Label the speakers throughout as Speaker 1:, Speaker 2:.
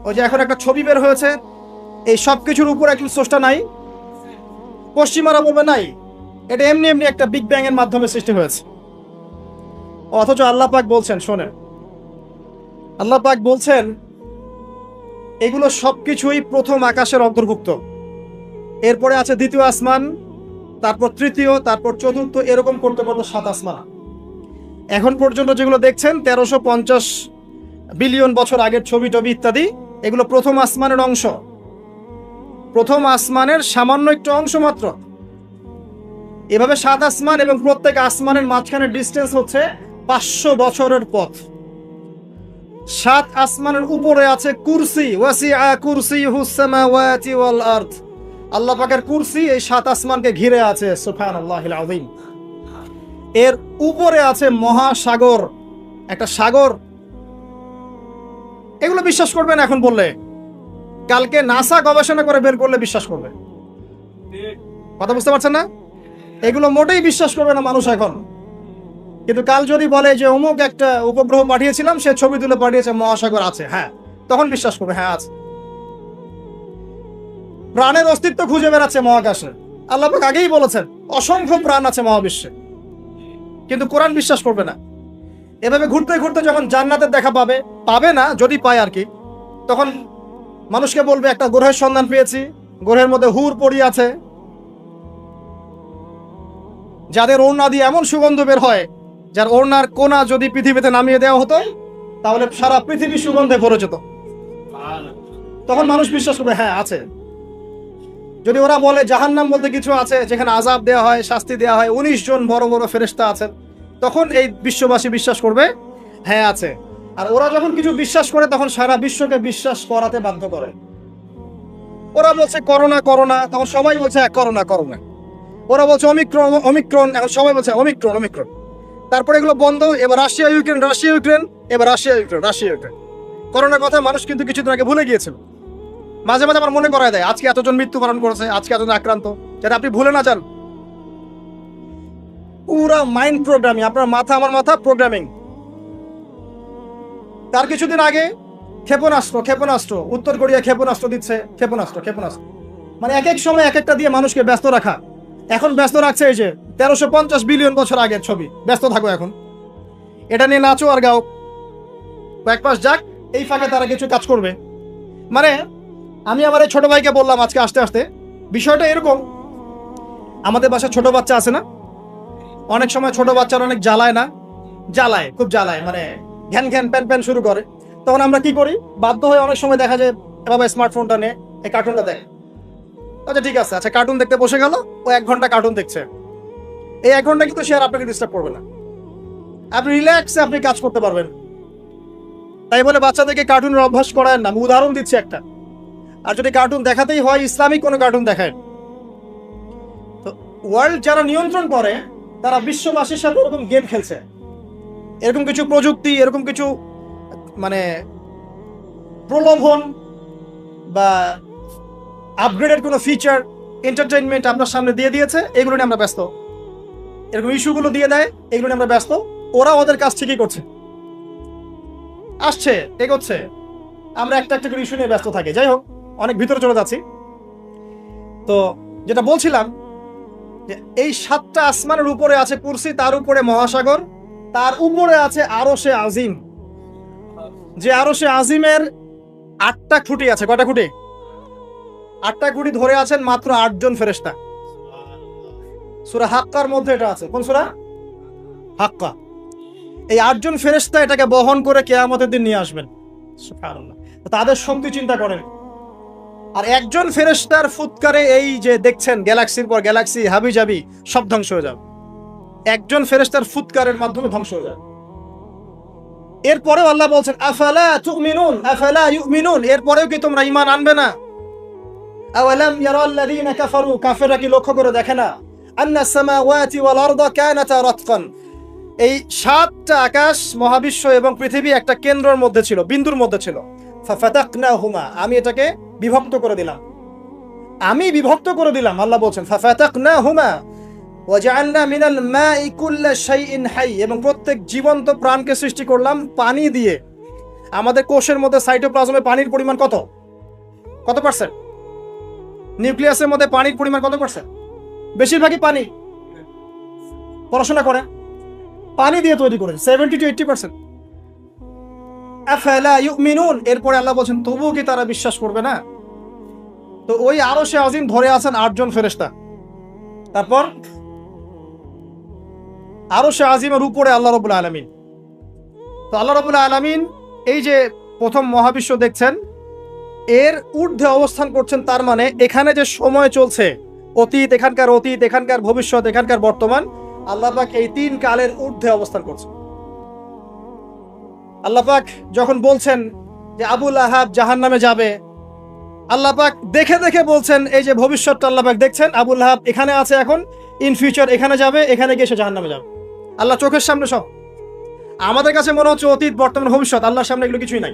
Speaker 1: ওই যে এখন একটা ছবি বের হয়েছে, এই সব কিছুর উপর একজন স্রষ্টা নাই, পশ্চিমারা বলবে নাই, এটা এমনি এমনি একটা বিগ ব্যাং এর মাধ্যমে সৃষ্টি হয়েছে। অথচ আল্লাহ পাক বলছেন, শোনেন, আল্লাহ পাক বলছেন এগুলো সবকিছুই প্রথম আকাশের অন্তর্ভুক্ত। এরপরে আছে দ্বিতীয় আসমান, তারপর তৃতীয়, তারপর চতুর্থ, এরকম করতে করতে 7 আসমান। এখন পর্যন্ত যেগুলো দেখছেন 1350 বিলিয়ন বছর আগের ছবি টবি ইত্যাদি, এগুলো প্রথম আসমানের অংশ, প্রথম আসমানের সামান্য একটু অংশ মাত্র। এভাবে 7 আসমান এবং প্রত্যেক আসমানের মাঝখানে ডিস্টেন্স হচ্ছে 500 বছরের পথ। 7 আসমানের উপরে আছে কুরসি, ওয়াসিআ কুরসিয়ুহুস সামাওয়াতি ওয়াল আরদ। আল্লাহ পাকের কুরসি এই 7 আসমানকে ঘিরে আছে, সুবহানাল্লাহিল আযীম। এর উপরে আছে মহাসাগর, একটা সাগর। এগুলো বিশ্বাস করবেন এখন বললে? কালকে নাসা গবেষণা করে বের করলে বিশ্বাস করবে। কথা বুঝতে পারছেন না? এগুলো মোটেই বিশ্বাস করবে না মানুষ এখন। কিন্তু কাল যদি বলে যে অমুক একটা উপগ্রহ পাঠিয়েছিলাম, সে ছবি তুলে পাঠিয়েছে, মহাসাগর আছে, হ্যাঁ, তখন বিশ্বাস করবে, হ্যাঁ আছে। প্রাণের অস্তিত্ব খুঁজে বেড়াচ্ছে মহাকাশে। আল্লাহ পাক আগেই বলেছেন অসংখ্য প্রাণ আছে মহাবিশ্বে, কিন্তু কোরআন বিশ্বাস করবে না। এভাবে ঘুরতে ঘুরতে যখন জান্নাতের দেখা পাবে, পাবে না, যদি পায় আর কি, তখন মানুষকে বলবে একটা গ্রহের সন্ধান পেয়েছি, গ্রহের মধ্যে হুর পড়ি আছে, যাদের ওড়না দিয়ে এমন সুগন্ধ বের হয়, যার ওড়নার কোনা যদি পৃথিবীতে নামিয়ে দেওয়া হতো তাহলে সারা পৃথিবী সুগন্ধে ভরে যেত। তখন মানুষ বিশ্বাস করবে, হ্যাঁ আছে। যদি ওরা বলে জাহান্নাম বলতে কিছু আছে, যেখানে আযাব দেওয়া হয়, শাস্তি দেওয়া হয়, 19 জন বড় বড় ফেরেশতা আছেন, তখন এই বিশ্ববাসী বিশ্বাস করবে, হ্যাঁ আছে। আর ওরা যখন কিছু বিশ্বাস করে তখন সারা বিশ্বকে বিশ্বাস করাতে বাধ্য করে। ওরা বলছে করোনা করোনা, তখন সবাই বলছে হ্যাঁ করোনা করোনা। ওরা বলছে অমিক্রন অমিক্রন, এখন সবাই বলছে অমিক্রন অমিক্রন। তারপরে এগুলো বন্ধ, এবার রাশিয়া ইউক্রেন, রাশিয়া ইউক্রেন, এবার রাশিয়া ইউক্রেন, রাশিয়া ইউক্রেন। করোনার কথা মানুষ কিন্তু কিছুদিন আগে ভুলে গিয়েছিল। মাঝে মাঝে আমার মনে করায় দেয় আজকে এতজন মৃত্যুবরণ করেছে, আজকে এতজন আক্রান্ত, যাতে আপনি ভুলে না যান। পুরা মাইন্ড প্রোগ্রামিং, আপনার মাথা আমার মাথা প্রোগ্রামিং। তার কিছুদিন আগে ক্ষেপণাস্ত্র ক্ষেপণাস্ত্র, উত্তর কোরিয়া ক্ষেপণাস্ত্র দিচ্ছে, ক্ষেপণাস্ত্র ক্ষেপণাস্ত্র, মানে এক এক সময় এক একটা দিয়ে মানুষকে ব্যস্ত রাখা। এখন ব্যস্ত রাখছে এই যে 1350 বিলিয়ন বছর আগের ছবি, ব্যস্ত থাকো এখন, এটা নিয়ে নাচো আর গাও। কয়েক মাস যাক, এই ফাঁকে তারা কিছু কাজ করবে। মানে আমি আমার এই ছোট ভাইকে বললাম আজকে আসতে আসতে, বিষয়টা এরকম, আমাদের বাসায় ছোট বাচ্চা আছে না, অনেক সময় ছোট বাচ্চারা অনেক জ্বালায় না, জ্বালায়, খুব জ্বালায়, মানে ঘ্যান ঘ্যান প্যান প্যান শুরু করে। তখন আমরা কি করি, বাধ্য হয়ে অনেক সময় দেখা যায় বাবা স্মার্টফোনটা নিয়ে এই কার্টুনটা দেখ। আচ্ছা ঠিক আছে, আচ্ছা কার্টুন দেখতে বসে গেল, ও 1 ঘন্টা কার্টুন দেখছে। এই 1 ঘন্টা কিন্তু সে আর আপনাকে ডিস্টার্ব করবে না, আপনি রিল্যাক্সে আপনি কাজ করতে পারবেন। তাই বলে বাচ্চাদেরকে কার্টুনের অভ্যাস করায় না, আমি উদাহরণ দিচ্ছি একটা। আর যদি কার্টুন দেখাতেই হয়, ইসলামিক কোনো কার্টুন দেখায়। তো ওয়ার্ল্ড যারা নিয়ন্ত্রণ করে তারা বিশ্ববাসীর সাথে এরকম গেম খেলছে, এরকম কিছু প্রযুক্তি, এরকম কিছু মানে প্রলোভন বা আপগ্রেডেড কোনো ফিচার, এন্টারটেইনমেন্ট আপনার সামনে দিয়ে দিয়েছে, এগুলো নিয়ে আমরা ব্যস্ত। এরকম ইস্যুগুলো দিয়ে দেয়, এগুলো নিয়ে আমরা ব্যস্ত। ওরা ওদের কাজ ঠিকই করছে, আসছে, এগোচ্ছে, আমরা একটা একটা করে ইস্যু নিয়ে ব্যস্ত থাকি। যাই হোক, অনেক ভিতরে চলে যাচ্ছি। তো যেটা বলছিলাম যে এই 7টা আসমানের উপরে আছে কুরসি, তার উপরে মহাসাগর, তার উপরে আছে আরশে আজিম। যে আরশে আজিমের 8টা খুঁটি আছে। কয়টা খুঁটি? 8টা খুঁটি ধরে আছেন মাত্র 8 জন ফেরেশতা। সূরা হাক্কার মধ্যে এটা আছে। কোন সূরা? হাক্কা। এই 8 জন ফেরেশতা এটাকে বহন করে কিয়ামতের দিন নিয়ে আসবেন। সুবহানাল্লাহ। তাদের শক্তি চিন্তা করেন। আর একজন ফেরেশতার ফুৎকারে এই যে দেখছেন গ্যালাক্সির পর গ্যালাক্সি হাবি জাবি সব ধ্বংস হয়ে যাবে। একজন ফেরেশতার ফুৎকারের মাধ্যমে ধ্বংস হয়ে যাবে। এরপরেও আল্লাহ বলছেন আফালা তুমিনুন আফালা ইউমিনুন, এরপরেও কি তোমরা ঈমান আনবে না? আওয়ালাম ইয়ারাল্লাযীনা কাফারু, কাফেররা কি লক্ষ্য করে দেখে না? আন্নাস সামাওয়াতি ওয়াল আরদা কানাতা রাতকান, এই 7টা আকাশ, মহাবিশ্ব এবং পৃথিবী একটা কেন্দ্রের মধ্যে ছিল, বিন্দুর মধ্যে ছিল। ফাফাতাকনাহুমা, আমি এটাকে বিভক্ত করে দিলাম, আমি বিভক্ত করে দিলাম। আল্লাহ বলছেন ফাফাতাকনাহুমা ওয়াজআলনা মিনাল মাই কুল্লা শাইইন হাই, এবং প্রত্যেক জীবন্ত প্রাণকে সৃষ্টি করলাম পানি দিয়ে। আমাদের কোষের মধ্যে সাইটোপ্লাজমে পানির পরিমাণ কত কত পার্সেন্ট? নিউক্লিয়াসের মধ্যে পানির পরিমাণ কত পার্সেন্ট? বেশিরভাগই পানি। পড়াশোনা করে পানি দিয়ে তৈরি করেছে 70 to 80%। আফালা ইউমিনুন, এরপরে আল্লাহ বলছেন তবুও কি তারা বিশ্বাস করবে না? তো ওই আরশে আজিম ধরে আছেন 8 জন ফেরেশতা। তারপর আরশে আজিমের উপরে আল্লাহ রাব্বুল আলামিন। তো আল্লাহ রাব্বুল আলামিন এই যে প্রথম মহাবিশ্ব দেখছেন, এর ঊর্ধ্বে অবস্থান করছেন। তার মানে এখানে যে সময় চলছে, অতীত, এখানকার ভবিষ্যৎ, এখানকার বর্তমান, আল্লাহ পাক এই 3 কালের ঊর্ধ্বে অবস্থান করছেন। আল্লাহ পাক যখন বলছেন যে আবু লাহাব জাহান্নামে যাবে, আল্লাহ পাক দেখে দেখে বলছেন এই যে ভবিষ্যৎটা আল্লাহ পাক দেখছেন, আবু লাহাব এখানে আছে, এখন ইন ফিউচার এখানে যাবে, এখানে গিয়ে সে জাহান্নামে যাবে। আল্লাহ চোখের সামনে সব। আমাদের কাছে মনে হচ্ছে অতীত, বর্তমান, ভবিষ্যৎ, আল্লাহর সামনে এগুলো কিছুই নাই।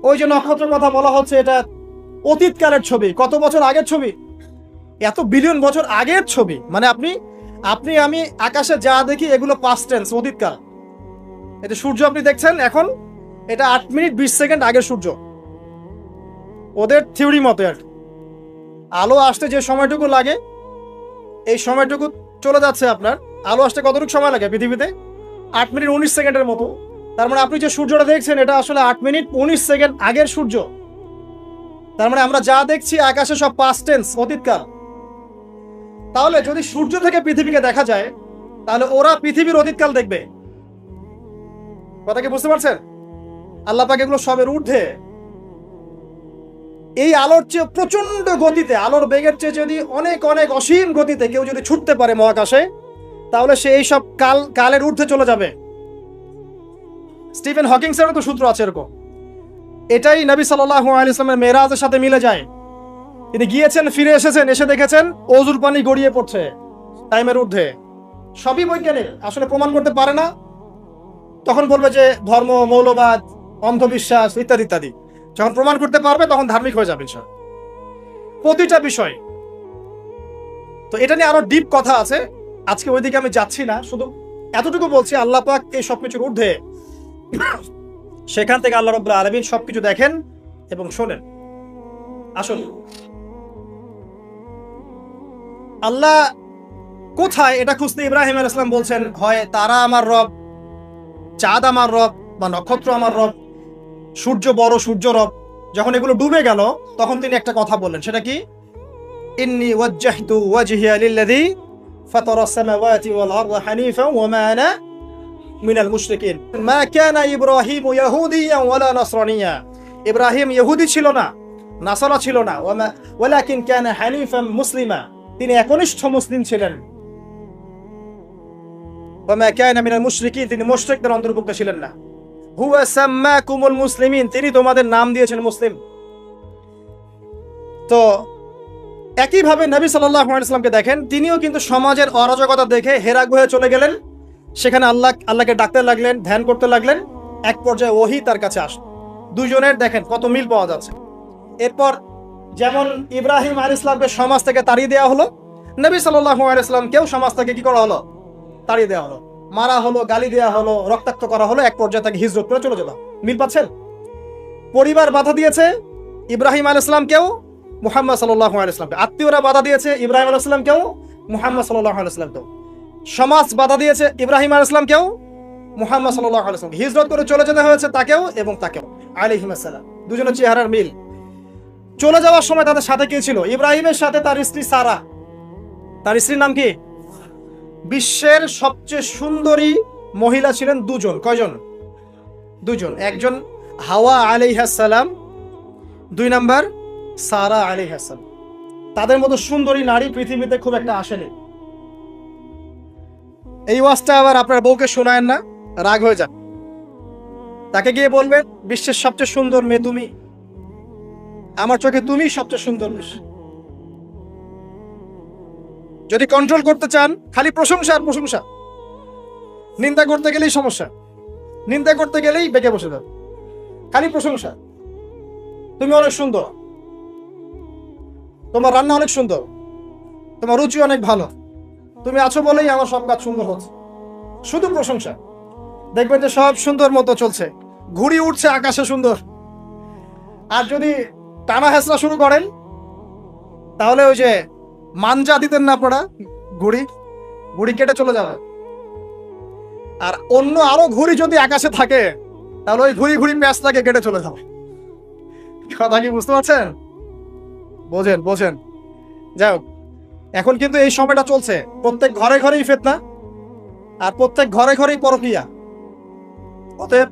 Speaker 1: ওই যে নক্ষত্রের কথা বলা হচ্ছে, এটা অতীতকালের ছবি, কত বছর আগের ছবি, এত বিলিয়ন বছর আগের ছবি। মানে আপনি আমি আকাশে যা দেখি এগুলো পাস্ট টেন্স, অতীতকাল। এটা সূর্য আপনি দেখছেন এখন, এটা 8 মিনিট 20 সেকেন্ড আগের সূর্য। ওদের থিওরি মতে আর আলো আসতে যে সময়টুকু লাগে, এই সময়টুকু চলে যাচ্ছে আপনার। আলো আসতে কতটুকু সময় লাগে পৃথিবীতে? 8 মিনিট 19 সেকেন্ডের মতো। তার মানে আপনি যে সূর্যটা দেখছেন এটা আসলে 8 মিনিট 19 সেকেন্ড আগের সূর্য। তার মানে আমরা যা দেখছি আকাশে সব পাস্ট টেন্স, অতীতকাল। তাহলে যদি সূর্য থেকে পৃথিবীকে দেখা যায়, তাহলে ওরা পৃথিবীর অতীতকাল দেখবে। কথা কি বুঝতে পারছেন? আল্লাহ পাক এগুলো সবের ঊর্ধ্বে। এই আলোর চেয়ে প্রচন্ড গতিতে, আলোর বেগের চেয়ে যদি অনেক অনেক অসীম গতিতে কেউ যদি ছুটতে পারে মহাকাশে, তাহলে সে এই সব কালের ঊর্ধ্বে চলে যাবে। স্টিফেন হকিংসেরও তো সূত্র আছে এরকম। এটাই নবী সাল্লাল্লাহু আলাইহি ওয়াসাল্লামের মেরাজের সাথে মিলে যায়। তিনি গিয়েছেন, ফিরে এসেছেন, এসে দেখেছেন অজুর পানি গড়িয়ে পড়ছে টাইমের ঊর্ধ্বে। সবই বৈজ্ঞানিক, আসলে প্রমাণ করতে পারে না। তখন বলবে যে ধর্ম, মৌলবাদ, অন্ধবিশ্বাস ইত্যাদি ইত্যাদি। যখন প্রমাণ করতে পারবে তখন ধার্মিক হয়ে যাবে ইনশাআল্লাহ। প্রতিটা বিষয়। তো এটা নিয়ে আরো ডিপ কথা আছে, আজকে ওইদিকে আমি যাচ্ছি না, শুধু এতটুকু বলছি আল্লাহ পাক এই সবকিছুর ঊর্ধ্বে। সেখান থেকে আল্লাহ রাব্বুল আলামিন সবকিছু দেখেন এবং শোনেন। আসলে আল্লাহ কোথায় এটা খুঁজতে ইব্রাহিম আলাইহিস সালাম বলছেন, হয় তারা আমার রব, চাঁদ আমার রব, বা নক্ষত্র আমার রব, সূর্য বড়, সূর্য রব। যখন এগুলো ডুবে গেল তখন তিনি একটা কথা বললেন, সেটা কি? ইন্নী ওয়াজ্জাহতু ওয়াজহিয়া লিল্লাযী ফাতারাস সামাওয়াতি ওয়াল আরদা হানিফান ওয়া মা আনা মিনাল মুশরিকিন মা কানা ইব্রাহিমু ইয়াহুদিয়ান ওয়ালা নাসরানিয়া। ইব্রাহিম ইহুদি ছিল না, নাসারা ছিল না, ওয়ালাকিন কানা হানিফান মুসলিমা, তিনি একনিষ্ঠ মুসলিম ছিলেন। ওয়া মা কানা মিনাল মুশরিকিন, তিনি মুশরিকদের অন্তর্ভুক্ত ছিলেন না। হুয়া সাম্মাকুমুল মুসলিমিন, তিনি তোমাদের নাম দিয়েছেন মুসলিম। তো একইভাবে নবী সাল্লাল্লাহু আলাইহি ওয়াসাল্লামকে দেখেন, তিনিও কিন্তু সমাজের অরাজকতা দেখে হেরা গুহায় চলে গেলেন। সেখানে আল্লাহকে ডাকতে লাগলেন, ধ্যান করতে লাগলেন। এক পর্যায়ে ওহী তার কাছে আসলো। দুজনের দেখেন কত মিল পাওয়া যাচ্ছে। এরপর যেমন ইব্রাহিম আলাইহিস সালামকে সমাজ থেকে তাড়িয়ে দেওয়া হলো, নবী সাল্লাল্লাহু আলাইহি ওয়াসাল্লামকেও সমাজ থেকে কি করা হলো? তাড়িয়ে দেওয়া হলো, মারা হলো, গালি দেওয়া হলো, রক্তাক্ত করা হলো। এক পর্যায়ে তাকে হিজরত করে চলে যেত। মিল পাচ্ছেন? পরিবার বাধা দিয়েছে ইব্রাহিম আলাইহিস সালামকেও, মুহাম্মদ সাল্লাল্লাহু আলাইহি ওয়াসাল্লামকে। আত্মীয়রা বাধা দিয়েছে ইব্রাহিম আলাইহিস সালামকেও, মুহাম্মদ সাল্লাল্লাহু আলাইহি ওয়াসাল্লামকেও। সমাজ বাধা দিয়েছে ইব্রাহিম আলাইহিস সালামকেও, মুহাম্মদ সাল্লাল্লাহু আলাইহি ওয়াসাল্লামকে। হিজরত করে চলে যেতে হয়েছে তাকেও এবং তাকেও আলাইহিস সালাম। দুজনের চেহারার মিল। চলে যাওয়ার সময় তাদের সাথে কে ছিল? ইব্রাহিমের সাথে তার স্ত্রী সারা। তার স্ত্রীর নাম কি? বিশ্বের সবচেয়ে সুন্দরী মহিলা ছিলেন দুজন। কয়জন? দুজন। একজন হাওয়া আলাইহিস সালাম, 2 নাম্বার সারা আলাইহিস সালাম। তাদের মতো সুন্দরী নারী পৃথিবীতে খুব একটা আসেনি। এই ওয়াজটা আবার আপনার বউকে শোনায়েন না, রাগ হয়ে যান। তাকে গিয়ে বলবেন বিশ্বের সবচেয়ে সুন্দর মেয়ে তুমি, আমার চোখে তুমি সবচেয়ে সুন্দর। যদি কন্ট্রোল করতে চান খালি প্রশংসা আর প্রশংসা। নিন্দা করতে গেলেই সমস্যা, নিন্দা করতে গেলেই বেঁকে বসে যাবে। খালি প্রশংসা, তুমি অনেক সুন্দর, তোমার রান্না অনেক সুন্দর, তোমার রুচি অনেক ভালো, তুমি আছো বলেই আমার সব কাজ সুন্দর হচ্ছে। শুধু প্রশংসা, দেখবেন যে সব সুন্দর মতো চলছে। ঘুড়ি উঠছে আকাশে সুন্দর। আর যদি টানা হেঁচড়া শুরু করেন তাহলে ওই যে মাঞ্জা দিতেন না আপনারা, ঘুড়ি ঘুড়ি কেটে চলে যাবে। আর অন্য আরো ঘুড়ি যদি আকাশে থাকে তাহলে ওই ঘুড়ি ঘুড়ি ম্যাচটাকে কেটে চলে যাবে। কথা কি বুঝতে পারছেন? বোঝেন বোঝেন। যাই হোক, এখন কিন্তু এই সময়টা চলছে, প্রত্যেক ঘরে ঘরেই ফিতনা আর প্রত্যেক ঘরে ঘরেই পরকীয়া। অতএব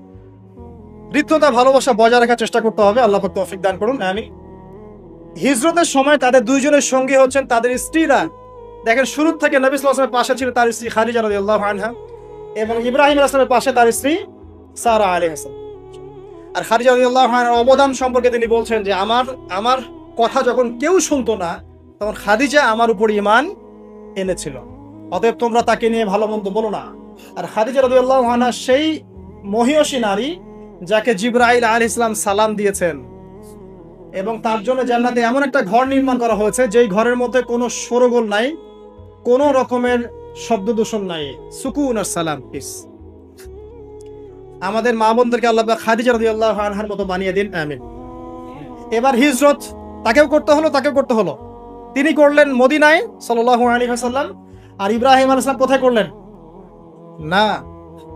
Speaker 1: হৃদ্যতা ভালোবাসা বজায় রাখার চেষ্টা করতে হবে। আল্লাহ পাক তৌফিক দান করুন, আমিন। হিজরতের সময় তাদের দুইজনের সঙ্গী হচ্ছেন তাদের স্ত্রীরা। দেখেন, শুরু থেকে নবী সাল্লাল্লাহু আলাইহি ওয়াসাল্লামের পাশে ছিল তার স্ত্রী খাদিজা রাদিয়াল্লাহু আনহা এবং ইব্রাহিম আলাইহিস সালামের পাশে তার স্ত্রী সারা আলাইহিস সালাম। আর খাদিজা রাদিয়াল্লাহু আনহার অবদান সম্পর্কে তিনি বলছেন যে আমার কথা যখন কেউ শুনতো না তখন খাদিজা আমার উপর ঈমান এনেছিল। অতএব তোমরা তাকে নিয়ে ভালো মন্দ বলো না। আর খাদিজা রাদিয়াল্লাহু আনহা সেই মহিয়সী নারী যাকে জিবরাইল আলাইহিস সালাম সালাম দিয়েছেন এবং তার জন্য জান্নাতে এমন একটা ঘর নির্মাণ করা হয়েছে যেই ঘরের মধ্যে কোনো শোরগোল নাই, কোনো রকমের শব্দ দূষণ নাই, সুকুন আর সালাম, পিস। আমাদের মা বোনদেরকে আল্লাহ পাক খাদিজা রাদিয়াল্লাহু আনহার মতো বানিয়ে দিন, আমিন। এবার হিজরত তাকেও করতে হলো। তিনি করলেন মদিনায় সাল্লাল্লাহু আলাইহি ওয়াসাল্লাম। আর ইব্রাহিম আলাইহিস সালাম কোথায় করলেন? না,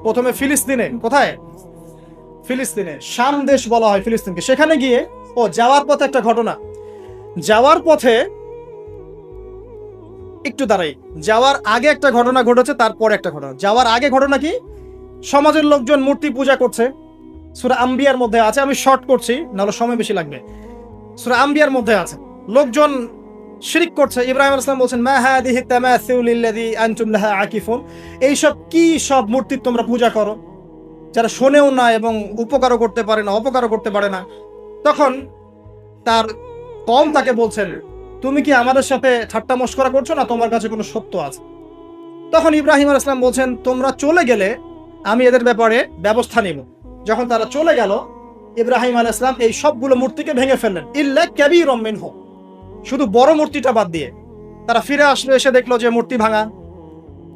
Speaker 1: প্রথমে ফিলিস্তিনে। কোথায়? ফিলিস্তিনে। শাম দেশ বলা হয় ফিলিস্তিনকে। সেখানে গিয়ে যাওয়ার পথে একটা ঘটনা, যাওয়ার পথে একটু দাঁড়াই, যাওয়ার আগে একটা ঘটনা ঘটেছে, তারপরে একটা ঘটনা। যাওয়ার আগে ঘটনা কি? সমাজের লোকজন মূর্তি পূজা করছে। সূরা আম্বিয়ার মধ্যে আছে, আমি শর্ট করছি নাহলে সময় বেশি লাগবে। সূরা আম্বিয়ার মধ্যে আছে, লোকজন শিরক করছে। ইব্রাহিম আলাইহিস সালাম বলছেন, মা হাদিহি তামাসুলিল্লাযী আনতুম লাহা আকিফুন, এইসব কি সব মূর্তি তোমরা পূজা করো যারা শোনেও না এবং উপকারও করতে পারে না, অপকারও করতে পারে না। তখন তার কওম তাকে বলছেন, তুমি কি আমাদের সাথে ঠাট্টা মশকরা করছো না? তোমার কাছে কোনো সত্য আছে? তখন ইব্রাহিম আলাইহিস সালাম বলছেন, তোমরা চলে গেলে আমি এদের ব্যাপারে ব্যবস্থা নিব। যখন তারা চলে গেল, ইব্রাহিম আলাইহিস সালাম এই সবগুলো মূর্তিকে ভেঙে ফেললেন, ইল্লা কাবীরাম মিনহু, শুধু বড় মূর্তিটা বাদ দিয়ে। তারা ফিরে আসলো, এসে দেখলো যে মূর্তি ভাঙা।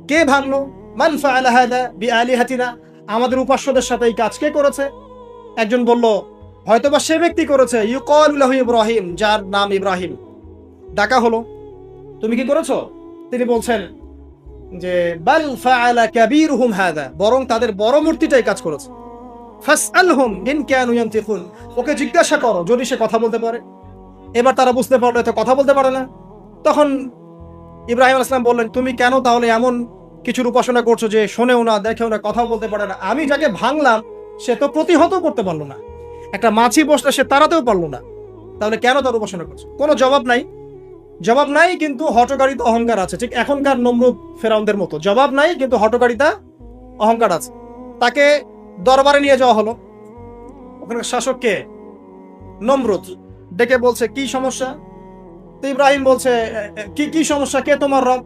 Speaker 1: কে ভাঙলো? মান ফাআলা হাদা বিআলিহাতিনা, আমাদের উপাস্যদের সাথে এই কাজ কে করেছে? একজন বলল, হয়তোবা সে ব্যক্তি করেছে, ইউকালু লাহু ইব্রাহিম, যার নাম ইব্রাহিম। ডাকা হলো, তুমি কি করেছো? তিনি বলছেন যে বাল ফাআলা কাবীরুহুম হাদা, বরং তাদের বড় মূর্তিটাই কাজ করেছে। ফাসআলহুম ইন কানু ইয়ানতিকুন, ওকে জিজ্ঞাসা করো যদি সে কথা বলতে পারে। এবার তারা বুঝতে পারলো এত কথা বলতে পারে না। তখন ইব্রাহিম আলাইহিস সালাম বললেন, তুমি কেন তাহলে এমন কিছুর উপাসনা করছো যে শোনেও না, দেখেও না, কথাও বলতে পারে না? আমি যাকে ভাঙলাম সে তো প্রতিহত করতে পারলো না, একটা মাছি বসলে সে তাড়াতেও পারলো না, তাহলে কেন তার উপাসনা করছো? কোনো জবাব নাই, কিন্তু হঠকারিতা অহংকার আছে। ঠিক এখনকার নমরুদ ফেরাউনদের মতো জবাব নাই, কিন্তু হঠকারিতা অহংকার আছে। তাকে দরবারে নিয়ে যাওয়া হলো। ওখানকার শাসক কে? নমরুদ। ডেকে বলছে, কি সমস্যা? তো ইব্রাহিম বলছে, কি সমস্যা, কে তোমার রব?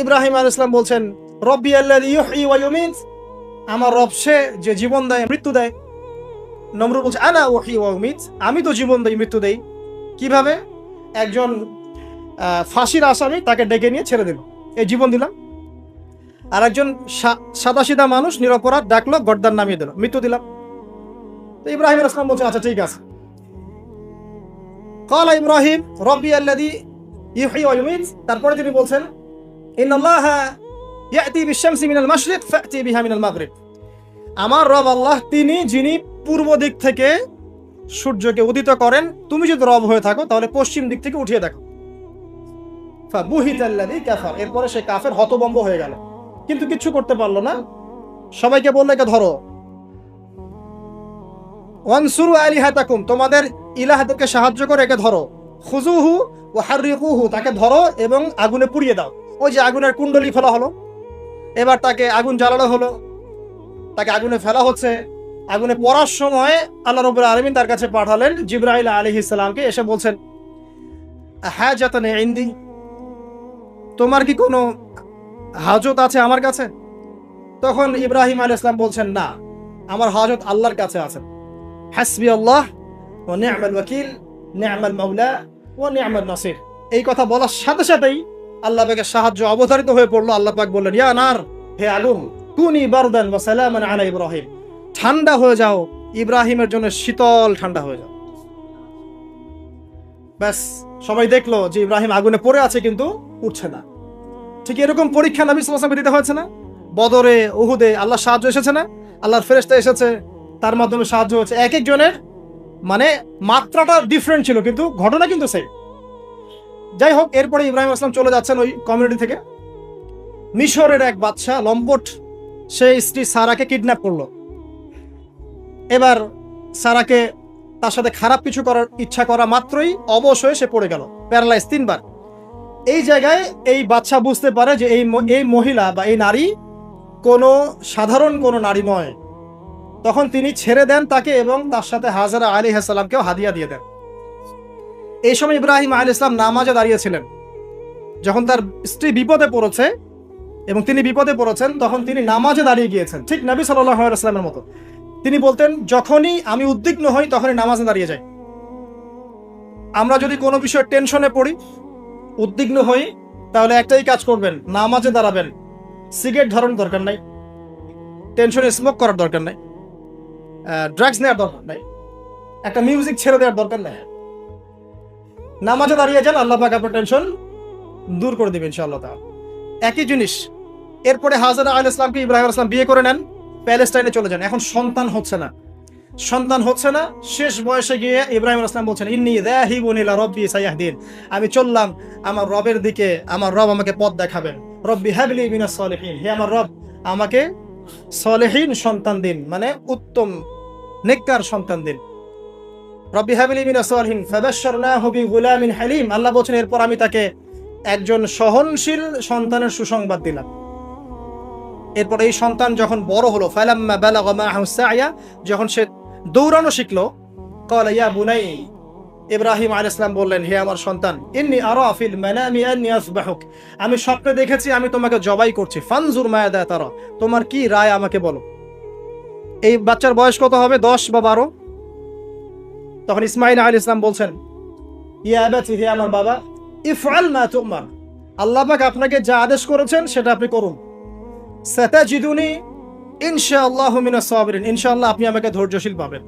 Speaker 1: ইব্রাহিম আলাইহিস সালাম বলছেন, রব্বি আল্লাযী ইউহয়ী ওয়া ইউমীত, আমার রব সে যে জীবন দেয় মৃত্যু দেয়। নমরুদ বলছে, আনা উহয়ী ওয়া উমীত, আমি তো জীবন দেই মৃত্যু দেই। কিভাবে? একজন ফাঁসির আসামি, তাকে ডেকে নিয়ে ছেড়ে দিল, এই জীবন দিলাম। আর একজন সাদাসিধা মানুষ নিরপরাধ ডাকলো, গর্দান নামিয়ে দিল, মৃত্যু দিলাম। তো ইব্রাহিম আলাইহিস সালাম বলছে, আচ্ছা ঠিক আছে। ক্বালা ইব্রাহিম রব্বি আল্লাযী ইউহয়ী ওয়া ইউমীত, তারপরে তিনি বলছেন, ইন্নাল্লাহা ইয়াতি বিশ-শামসি মিনাল মাশরিক ফাতি বিহা মিনাল মাগরিব, আমার রব আল্লাহ তিনি যিনি পূর্ব দিক থেকে সূর্যকে উদিত করেন, তুমি যদি রব হয়ে থাকো তাহলে পশ্চিম দিক থেকে উঠিয়ে দেখো। ফাবুহিতাল্লাযী কাফার, এরপরে সে কাফের, হতভম্ব হয়ে গেল, কিন্তু কিছু করতে পারলো না। সবাইকে বললো, একে ধরো। ওয়ানসুরু আলিহাতাকুম, তোমাদের ইলাহদেরকে সাহায্য করে একে ধরো। খুযুহু ওয়া হাররিকুহু, তাকে ধরো এবং আগুনে পুড়িয়ে দাও। ওই যে আগুনের কুণ্ডলি ফেলা হলো, এবার তাকে আগুন জ্বালানো হলো, তাকে আগুনে ফেলা হচ্ছে। আগুনে পড়ার সময় আল্লাহ রাব্বুল আলামিন তার কাছে পাঠালেন জিবরাইল আলাইহিস সালামকে, এসে বলছেন, হাজাতান ইনদি, তোমার কি কোনো হাজত আছে আমার কাছে? তখন ইব্রাহিম আলাইহিস সালাম বলছেন, না, আমার হাজত আল্লাহর কাছে আছে। হাসবি আল্লাহ ওয়া নি'মাল ওয়াকিল, নি'মাল মাওলা ওয়া নি'মান নাসির। এই কথা বলার সাথে সাথেই আল্লাহ পাকের সাহায্য অবধারিত হয়ে পড়লো। আল্লাহ পাক বললেন, ইয়া নার, হে আগুন, কুনি বারদান ওয়া সালামান আলা ইব্রাহিম, ঠান্ডা হয়ে যাও ইব্রাহিমের জন্য শীতল ঠান্ডা হয়ে যায়। ব্যাস, সবাই দেখলো যে ইব্রাহিম আগুনে পড়ে আছে কিন্তু উঠছে না। ঠিক এরকম পরীক্ষা নবী সাল্লাল্লাহু আলাইহি ওয়াসাল্লাম দিতে হয়েছে না? বদরে, উহুদে আল্লাহর সাহায্য এসেছে না? আল্লাহর ফেরেশতা এসেছে, তার মাধ্যমে সাহায্য হয়েছে। এক একজনের মানে মাত্রাটা ডিফারেন্ট ছিল, কিন্তু ঘটনা কিন্তু সেম। যাই হোক, এরপরে ইব্রাহিম আসলাম চলে যাচ্ছেন ওই কমিউনিটি থেকে। মিশরের এক বাদশা লম্পট, সে স্ত্রী সারাকে কিডন্যাপ করলো। এবার সারাকে তার সাথে খারাপ কিছু করার ইচ্ছা করা মাত্রই অবশ হয়ে সে পড়ে গেল, প্যারালাইজ 3 বার। এই জায়গায় এই বাদশা বুঝতে পারে যে এই মহিলা বা এই নারী কোনো সাধারণ কোনো নারী নয়। তখন তিনি ছেড়ে দেন তাকে এবং তার সাথে হাজরা আলাইহিস সালামকেও হাদিয়া দিয়ে দেন। এই সময় ইব্রাহিম আলাইহিস সালাম নামাজে দাঁড়িয়েছিলেন। যখন তার স্ত্রী বিপদে পড়েছে এবং তিনি বিপদে পড়েছেন, তখন তিনি নামাজে দাঁড়িয়ে গিয়েছেন, ঠিক নবী সাল্লাল্লাহু আলাইহি ওয়াসাল্লামের মতো। তিনি বলতেন, যখনই আমি উদ্বিগ্ন হই তখনই নামাজে দাঁড়িয়ে যাই। আমরা যদি কোনো বিষয়ে টেনশনে পড়ি, উদ্বিগ্ন হই, তাহলে একটাই কাজ করবেন, নামাজে দাঁড়াবেন। সিগারেট ধরানোর দরকার নাই, টেনশনে স্মোক করার দরকার নাই, ড্রাগস নেওয়ার দরকার নাই, একটা মিউজিক ছেড়ে দেওয়ার দরকার নাই। নামাজে দাঁড়িয়ে যান, আল্লাহ পাক আপনার টেনশন দূর করে দিবেন ইনশাআল্লাহ তাআলা। একই জিনিস। এরপরে হাজরা আলাইহিস সালামকে ইব্রাহিম আলাইহিস সালাম বিয়ে করে নেন, প্যালেস্টাইনে চলে যান। এখন সন্তান হচ্ছে না। শেষ বয়সে গিয়ে ইব্রাহিম আলাইহিস সালাম বলছেন, ইন্নী যাহিবুন ইলা রাব্বি সায়াহদিন, আমি চললাম আমার রবের দিকে, আমার রব আমাকে পথ দেখাবেন। রব্বি হাবলি মিনাস সালিহিন, হে আমার রব আমাকে সালেহীন সন্তান দিন, মানে উত্তম নেককার সন্তান দিন। রব্বি হাবলি মিনাস সালিহিন ফাবাশশারনাহু বিগুলামিন হালিম, আল্লাহ বলেন এরপর আমি তাকে একজন সহনশীল সন্তানের সুসংবাদ দিলাম। এরপর এই সন্তান যখন বড় হলো, ফালাম্মা বালাগা মাআহু সা'য়া, যখন সে দৌড়ানো শিখলো, ক্বালা ইয়া বুনাই, ইব্রাহিম আলাইহিস সালাম বললেন, হে আমার সন্তান, ইন্নী আরা ফিল মানামি আন্নী আসবাহুক, আমি স্বপ্নে দেখেছি আমি তোমাকে জবাই করছি। ফানজুর মাযা তারা, তোমার কি রায় আমাকে বলো। এই বাচ্চার বয়স কত হবে? 10 বা 12। তখন ইসমাঈল আলাইহিস সালাম বলছেন, ইয়া আবাতি, হে আমার বাবা, ইফআল মা তুমার, আল্লাহ পাক আপনাকে যা আদেশ করেছেন সেটা আপনি করুন। সাতাজিদুনি ইনশাআল্লাহু মিনাস সাবিরিন, ইনশাআল্লাহ আপনি আমাকে ধৈর্যশীল পাবেন।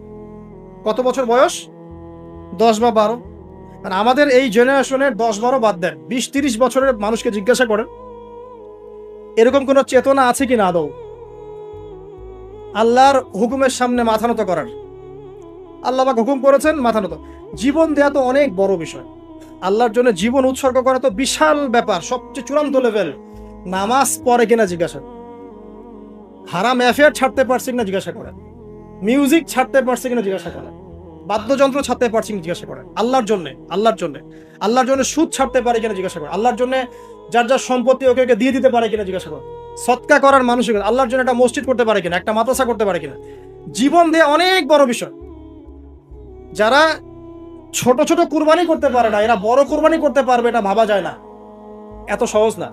Speaker 1: কত বছর বয়স? 10 বা 12। মানে আমাদের এই জেনারেশনের 10-12 বাদ দেন, 20-30 বছরের মানুষকে জিজ্ঞাসা করেন এরকম কোন চেতনা আছে কি না আদৌ আল্লাহর হুকুমের সামনে মাথা নত করার। আল্লাহ পাক হুকুম করেছেন, মাথা নত। জীবন দেয়া তো অনেক বড় বিষয়, আল্লাহর জন্য জীবন উৎসর্গ করা তো বিশাল ব্যাপার, সবচেয়ে চূড়ান্ত লেভেল। নামাজ পড়ে কিনা জিজ্ঞাসা, হারাম অ্যাফেয়ার ছাড়তে পারছি কিনা জিজ্ঞাসা করেন, মিউজিক ছাড়তে পারছি কিনা জিজ্ঞাসা করেন, বাদ্যযন্ত্র ছাড়তে পারছি কিনা জিজ্ঞাসা করেন, আল্লাহর জন্য সুদ ছাড়তে পারে কিনা জিজ্ঞাসা করেন, আল্লাহর জন্য যার যার সম্পত্তি ওকে ওকে দিয়ে দিতে পারে কিনা জিজ্ঞাসা করেন, সদকা করার মানসিকতা, আল্লাহর জন্য একটা মসজিদ করতে পারে কিনা, একটা মাদ্রাসা করতে পারে কিনা। জীবন দেয়া অনেক বড় বিষয়। যারা ছোট ছোট কুরবানি করতে পারে না, এরা বড় কুরবানি করতে পারবে এটা ভাবা যায় না, এত সহজ না।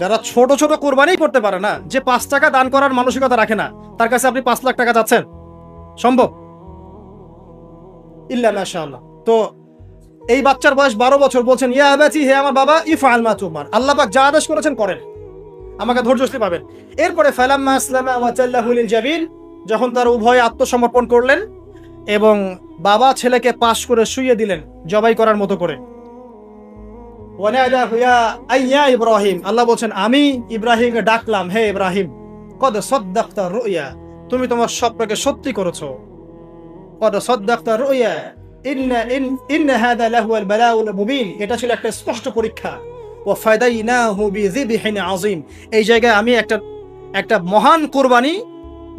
Speaker 1: যারা ছোট ছোট কুরবানি করতে পারে না, যে 5 টাকা দান করার মানসিকতা রাখে না, তার কাছে আপনি 5 লাখ টাকা চাচ্ছেন, সম্ভব? ইল্লা মাশাআল্লাহ। তো এই বাচ্চার বয়স 12 বছর, বলছেন, ইয়া আবাতি, হে আমার বাবা, ইফআল মা তুমার, আল্লাহ পাক যা আদেশ করেছেন করেন, আমাকে ধৈর্যশীল পাবেন। এরপরে ফালাম্মা আসলামা ওয়া তাল্লাহু লিল জাবিন, যখন তার উভয় আত্মসমর্পণ করলেন এবং বাবা ছেলেকে পাশ করে শুইয়ে দিলেন জবাই করার মতো করে। ওয়ানাদাহু ইয়া ইব্রাহিম, আল্লাহ বলছেন আমি ইব্রাহিমকে ডাকলাম, হে ইব্রাহিম, কদ সাদ্দাকতা রুয়া, তুমি তোমার স্বপ্নকে সত্যি করেছো। কদ সাদ্দাকতা রুয়া ইন্না হাদা লাহুয়াল বালাউল মুবিন, এটা ছিল একটা স্পষ্ট পরীক্ষা। ওয়া ফাদাইনাহু বিযিবহিন আযীম, এই জায়গায় আমি একটা মহান কুরবানি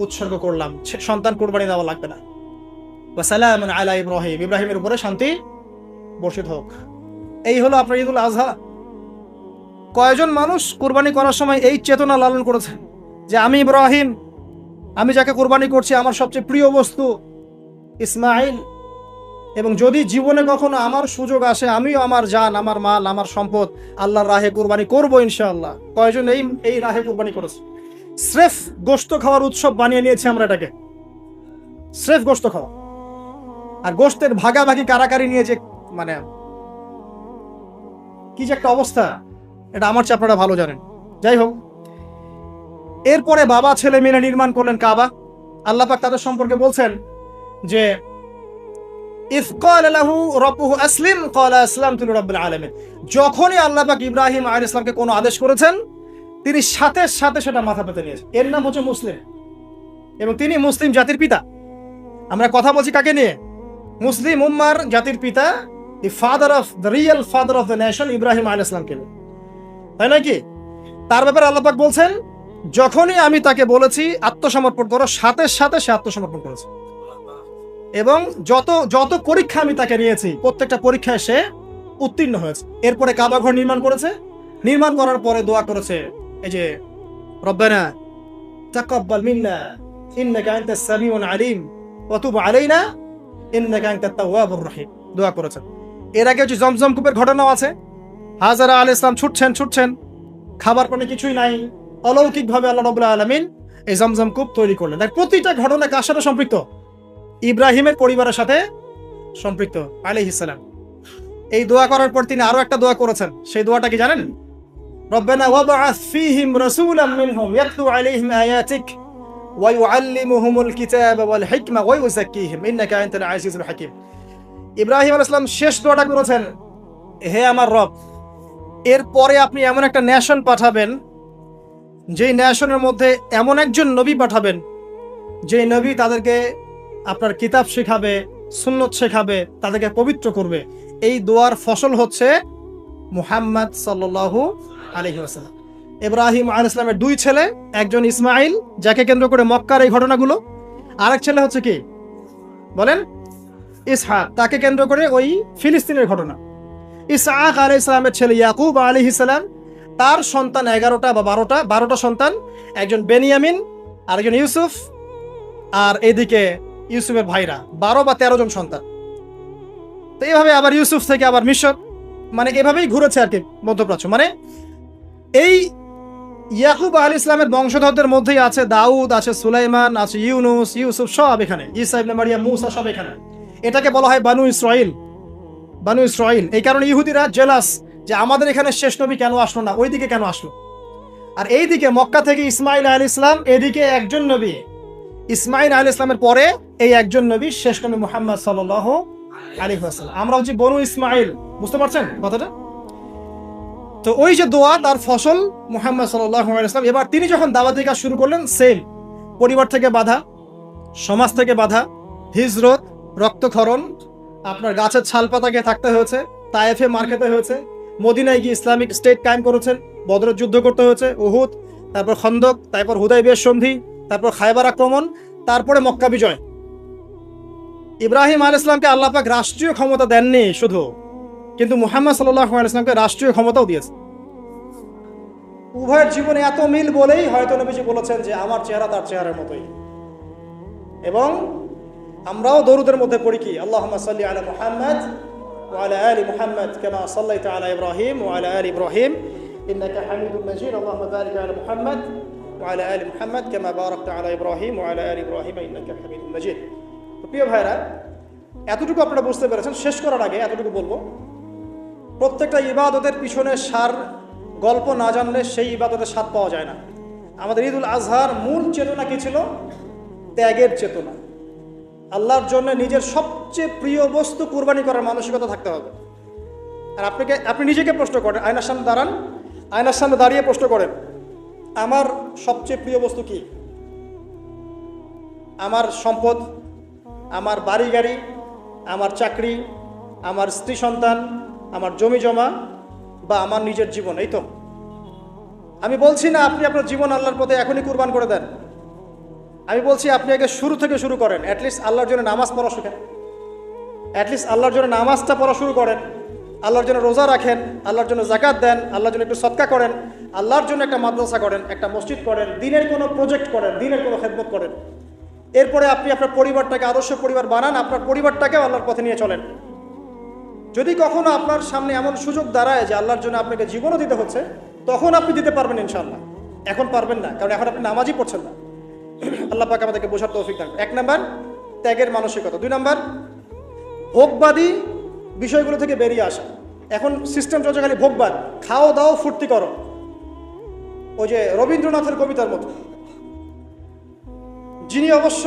Speaker 1: উৎসর্গ করলাম, সন্তান কুরবানি দেওয়া লাগবে না। ওয়া সালামুন আলা ইব্রাহিম, ইব্রাহিমের উপরে শান্তি বর্ষিত হোক। এই হলো আপনার ঈদুল আজহা। কয়জন মানুষ কুরবানি করার সময় এই চেতনা লালন করেছে যে আমি ইব্রাহিম, আমি যাকে কুরবানি করছি আমার সবচেয়ে প্রিয় বস্তু ইসমাইল, এবং যদি জীবনে কখনো আমার সুযোগ আসে আমিও আমার জান, আমার মাল, আমার সম্পদ আল্লাহর রাহে কুরবানি করব ইনশাআল্লাহ। কয়জন এই রাহে কুরবানি করেছে? স্রেফ গোশত খাওয়ার উৎসব বানিয়ে নিয়েছে আমরা এটাকে, স্রেফ গোশত খাওয়া। আর গোশতের ভাগাভাগি কারাকারি নিয়ে যে মানে কি যে একটা অবস্থা, এটা আমার চেয়ে আপনারা ভালো জানেন। যাই হোক, এরপরে বাবা ছেলে মিলে নির্মাণ করলেন কাবা। আল্লাহ পাক তাদের সম্পর্কে বলছেন, যে ইয ক্বালা লাহু রাব্বুহু আসলিম ক্বালা আসলামতু লিরাব্বিল আলামিন, যখনই আল্লাহ পাক ইব্রাহিম আলাইহিস সালামকে কোনো আদেশ করেছেন তিনি সাথে সাথে সেটা মাথা পেতে নিয়েছেন। এর নাম হচ্ছে মুসলিম, এবং তিনি মুসলিম জাতির পিতা। আমরা কথা বলছি কাকে নিয়ে? মুসলিম উম্মার জাতির পিতা, the father of the real father of the nation, Ibrahim আলাইহিস সালামকে, তাই নাকি? তার ব্যাপারে আল্লাহ পাক বলছেন যখনই আমি তাকে বলেছি আত্মসমর্পণ করো, সাথে সাথে সে আত্মসমর্পণ করেছে। এবং যত যত পরীক্ষা আমি তাকে নিয়েছি প্রত্যেকটা পরীক্ষায় সে উত্তীর্ণ হয়েছে। এরপরে কাবা ঘর নির্মাণ করেছে, নির্মাণ করার পরে দোয়া করেছে এই যে রব্বানা তাকাব্বাল মিন্না ইন্নাকা আনতাস সামিউল আলিম ওয়া তুব আলাইনা ইন্নাকা আনতাত তাওয়াবুর রহিম, দোয়া করেছেন। এর আগে যে জমজম কূপের ঘটনাও আছে, হাজরা আলাইহিস সালাম ছুটছেন, খাবার পানি কিছুই নাই, অলৌকিকভাবে আল্লাহ রাব্বুল আলামিন এই জমজম কূপ তৈরি করলেন। তাই প্রতিটা ঘটনা কার সাথে সম্পৃক্ত? ইব্রাহিমের পরিবারের সাথে সম্পৃক্ত আলাইহিস সালাম। এই দোয়া করার পর তিনি আরো একটা দোয়া করেছেন, সেই দোয়াটা কি জানেন? রব্বানা ওয়াবআস ফীহিম রাসূলাম মিনহুম ইয়াতলু আলাইহিম আয়াতিক ওয়া ইউআল্লিমুহুমুল কিতাবা ওয়াল হিকমা ওয়া ইউযাক্কিহিম ইন্নাকা আনতাল আজিজুল হাকীম। ইব্রাহিম আলাইহিস সালাম শেষ দোয়াটা করেছেন, হে আমার রব, এরপরে আপনি এমন একটা নেশন পাঠাবেন, যেই নেশনের মধ্যে এমন একজন নবী পাঠাবেন যে নবী তাদেরকে আপনার কিতাব শেখাবে, সুন্নত শেখাবে, তাদেরকে পবিত্র করবে। এই দোয়ার ফসল হচ্ছে মুহাম্মদ সাল্লাল্লাহু আলাইহি ওয়াসাল্লাম। ইব্রাহিম আলাইহিস সালামের দুই ছেলে, একজন ইসমাইল যাকে কেন্দ্র করে মক্কার এই ঘটনাগুলো, আরেক ছেলে হচ্ছে কি বলেন? ইসহাক, তাকে কেন্দ্র করে ওই ফিলিস্তিনের ঘটনা। ইসহাক আলাইহিস সালামের ছেলে ইয়াকুব আলাইহিস সালাম, তার সন্তান 11টা বা 12টা সন্তান, একজন বেনিয়ামিন, আরেকজন ইউসুফ, আর এদিকে ইউসুফের ভাইরা 12 বা 13 জন সন্তান। তো এইভাবে আবার ইউসুফ থেকে আবার মিশর, মানে এভাবেই ঘুরেছে আর কি মধ্যপ্রাচ্য। মানে এই ইয়াকুব আলাইহিস সালামের বংশধরদের মধ্যেই আছে দাউদ, আছে সুলাইমান, আছে ইউনুস, ইউসুফ, সব এখানে, ঈসা ইবনে মারিয়াম, মূসা, সব এখানে। এটাকে বলা হয় বানু ইসরাইল, বানু ইসরাইল। এই কারণে ইহুদিরা জেলাস যে আমাদের এখানে শেষ নবী কেন আসলো না, ওইদিকে কেন আসলো। আর এইদিকে মক্কা থেকে ইসমাইল আলাইহিস সালাম, এদিকে একজন নবী, ইসমাইল আলাইহিস সালামের পরে এই একজন নবী, শেষ নবী মুহাম্মদ সাল্লাল্লাহু আলাইহি ওয়াসাল্লাম। আমরা হচ্ছে বনু ইসমাইল, বুঝতে পারছেন কথাটা? তো ওই যে দোয়া, তার ফসল মুহাম্মদ সাল্লাল্লাহু আলাইহি ওয়াসাল্লাম। এবার তিনি যখন দাওয়াতি কাজ শুরু করলেন, সেম পরিবার থেকে বাধা, সমাজ থেকে বাধা, হিজরত, রক্তক্ষরণ, আপনার গাছের ছাল পাতাকে থাকতে হয়েছে, তায়েফে মার খেতে হয়েছে, মদিনায় গিয়ে ইসলামিক স্টেট কায়েম করেছেন, বদরের যুদ্ধ করতে হয়েছে, উহুদ, তারপর খন্দক, তারপর হুদায়বিয়ার সন্ধি, তারপর খায়বার আক্রমণ, তারপরে মক্কা বিজয়। ইব্রাহিম আলাইহিস সালামকে আল্লাহ পাক রাষ্ট্রীয় ক্ষমতা দেননি শুধু, কিন্তু মুহাম্মদ সাল্লাল্লাহু আলাইহি ওয়াসাল্লামকে রাষ্ট্রীয় ক্ষমতাও দিয়েছে। উভয়ের জীবনে এত মিল বলেই হয়তো নবীজি বলেছেন যে আমার চেহারা তার চেহারার মতোই। এবং আমরাও দরুদের মধ্যে পড়ি কি, আল্লাহুম্মা সাল্লি আলা মুহাম্মদ ওয়া আলা আলি মুহাম্মদ কামা সাল্লাইতা আলা ইব্রাহিম ওয়া আলা আলি ইব্রাহিম ইন্নাকা হামিদুম মাজিদ, আল্লাহুম্মা বারিক আলা মুহাম্মদ ওয়া আলা আলি মুহাম্মদ কামা বারাকতা আলা ইব্রাহিম ওয়া আলা আলি ইব্রাহিম ইন্নাকা হামিদুম মাজিদ। তো প্রিয় ভাইরা, এতটুকু আপনারা বুঝতে পেরেছেন। শেষ করার আগে এতটুকু বলবো, প্রত্যেকটা ইবাদতের পিছনে সার গল্প না জানলে সেই ইবাদতের স্বাদ পাওয়া যায় না। আমাদের ঈদুল আজহার মূল চেতনা কি ছিল? ত্যাগের চেতনা। আল্লাহর জন্য নিজের সবচেয়ে প্রিয় বস্তু কুরবানি করার মানসিকতা থাকতে হবে। আর আপনি নিজেকে প্রশ্ন করেন, আয়নার সামনে দাঁড়ান, আয়নার সামনে দাঁড়িয়ে প্রশ্ন করেন, আমার সবচেয়ে প্রিয় বস্তু কি? আমার সম্পদ, আমার বাড়ি গাড়ি, আমার চাকরি, আমার স্ত্রী সন্তান, আমার জমি জমা, বা আমার নিজের জীবন? এই তো। আমি বলছি না আপনি আপনার জীবন আল্লাহর পথে এখনই কুরবান করে দেন। আমি বলছি আপনি আগে শুরু থেকে শুরু করেন। অ্যাটলিস্ট আল্লাহর জন্য নামাজ পড়া শেখেন, অ্যাটলিস্ট আল্লাহর জন্য নামাজটা পড়া শুরু করেন, আল্লাহর জন্য রোজা রাখেন, আল্লাহর জন্য যাকাত দেন, আল্লাহর জন্য একটু সদকা করেন, আল্লাহর জন্য একটা মাদ্রাসা করেন, একটা মসজিদ করেন, দিনের কোনো প্রজেক্ট করেন, দিনের কোনো খেদমত করেন। এরপরে আপনি আপনার পরিবারটাকে আদর্শ পরিবার বানান, আপনার পরিবারটাকেও আল্লাহর পথে নিয়ে চলেন। যদি কখনো আপনার সামনে এমন সুযোগ দাঁড়ায় যে আল্লাহর জন্য আপনাকে জীবনও দিতে হচ্ছে, তখন আপনি দিতে পারবেন ইনশাআল্লাহ। এখন পারবেন না, কারণ এখন আপনি নামাজই পড়ছেন না। আল্লাহ পাক আমাদেরকে বোঝার তৌফিক দান। 1 নাম্বার ত্যাগের মানসিকতা। 2 নাম্বার ভোগবাদী বিষয়গুলো থেকে বেরিয়ে আসা। এখন সিস্টেম চলছে খালি ভোগবাদ, খাও দাও ফুর্তি করো, ওই যে রবীন্দ্রনাথের কবিতার মতো, যিনি অবশ্য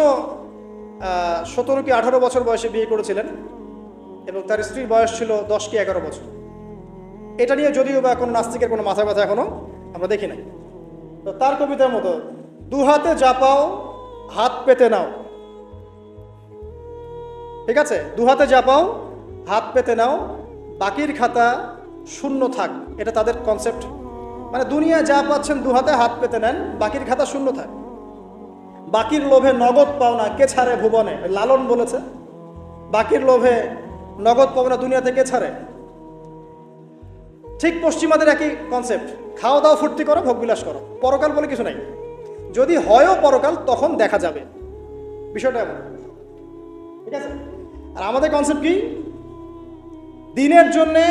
Speaker 1: 17 কি 18 বছর বয়সে বিয়ে করেছিলেন এবং তার স্ত্রীর বয়স ছিল 10 কি 11 বছর। এটা নিয়ে যদিও বা কোনো নাস্তিকের কোনো মাথা ব্যথা এখনো আমরা দেখি নাই। তো তার কবিতার মতো, দু হাতে যা পাও হাত পেতে নাও, ঠিক আছে, দু হাতে যা পাও হাত পেতে নাও, বাকির খাতা শূন্য থাক। এটা তাদের কনসেপ্ট, মানে দুনিয়া যা পাচ্ছেন দু হাতে হাত পেতে নেন, বাকির খাতা শূন্য থাক। বাকির লোভে নগদ পাও না কে ছাড়ে ভুবনে, লালন বলেছে, বাকির লোভে নগদ পাও না দুনিয়াতে কে ছাড়ে। ঠিক পশ্চিমাদের একই কনসেপ্ট, খাওয়া দাওয়া ফুর্তি করো, ভোগবিলাস করো, পরকাল বলে কিছু নাই। যদি হয়ও পরকাল তখন দেখা যাবে, বিষয়টা এমন, ঠিক আছে। আর আমাদের কনসেপ্ট কি, দিনের জন্যে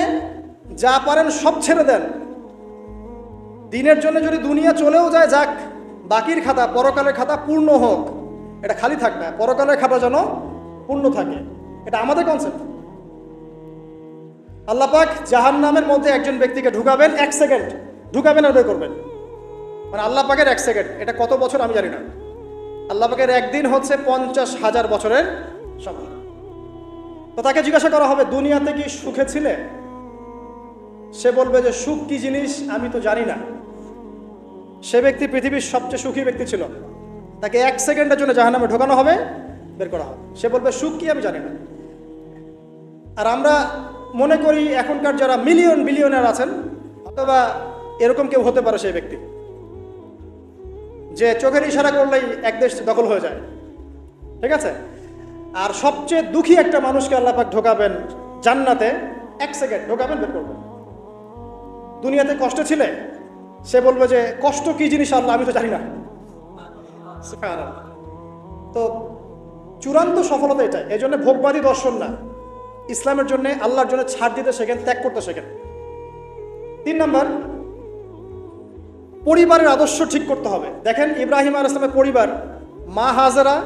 Speaker 1: যা পারেন সব ছেড়ে দেন। দিনের জন্য যদি দুনিয়া চলেও যায় যাক, বাকির খাতা পরকালের খাতা পূর্ণ হোক, এটা খালি থাকবে, পরকালের খাতা যেন পূর্ণ থাকে, এটা আমাদের কনসেপ্ট। আল্লাহ পাক জাহান্নামের মধ্যে একজন ব্যক্তিকে ঢুকাবেন, 1 সেকেন্ড ঢুকাবেন আর বের করবেন, মানে আল্লাহ পাকের 1 সেকেন্ড, এটা কত বছর আমি জানি না। আল্লাহ পাকের একদিন হচ্ছে 50,000 বছরের সমান। তো তাকে জিজ্ঞাসা করা হবে দুনিয়াতে কি সুখে ছিলে, সে বলবে যে সুখ কি জিনিস আমি তো জানি না। সে ব্যক্তি পৃথিবীর সবচেয়ে সুখী ব্যক্তি ছিল, তাকে 1 সেকেন্ডের জন্য জাহান্নামে ঢোকানো হবে, বের করা হবে, সে বলবে সুখ কি আমি জানি না। আর আমরা মনে করি এখনকার যারা বিলিয়নার আছেন, অথবা এরকম কেউ হতে পারে সেই ব্যক্তি, যে চোখের ইশারা করলেই এক দেশ দখল হয়ে যায়, ঠিক আছে। আর সবচেয়ে দুঃখী একটা মানুষকে আল্লাহ পাক ঢোকাবেন জান্নাতে, 1 সেকেন্ড ঢোকাবেন, বের করবেন। দুনিয়াতে কষ্ট ছিলে, সে বলবে যে কষ্ট কি জিনিস আল্লাহ আমি তো জানি না। তো চূড়ান্ত সফলতা এটা, এই জন্য ভোগবাদী দর্শন না, ইসলামের জন্য আল্লাহর জন্য ছাড় দিতে শেখেন, ত্যাগ করতে শেখেন। 3 নাম্বার, পরিবারের আদর্শ ঠিক করতে হবে। দেখেন ইব্রাহিম আলাইহিস সালামের পরিবার, মা হাজেরা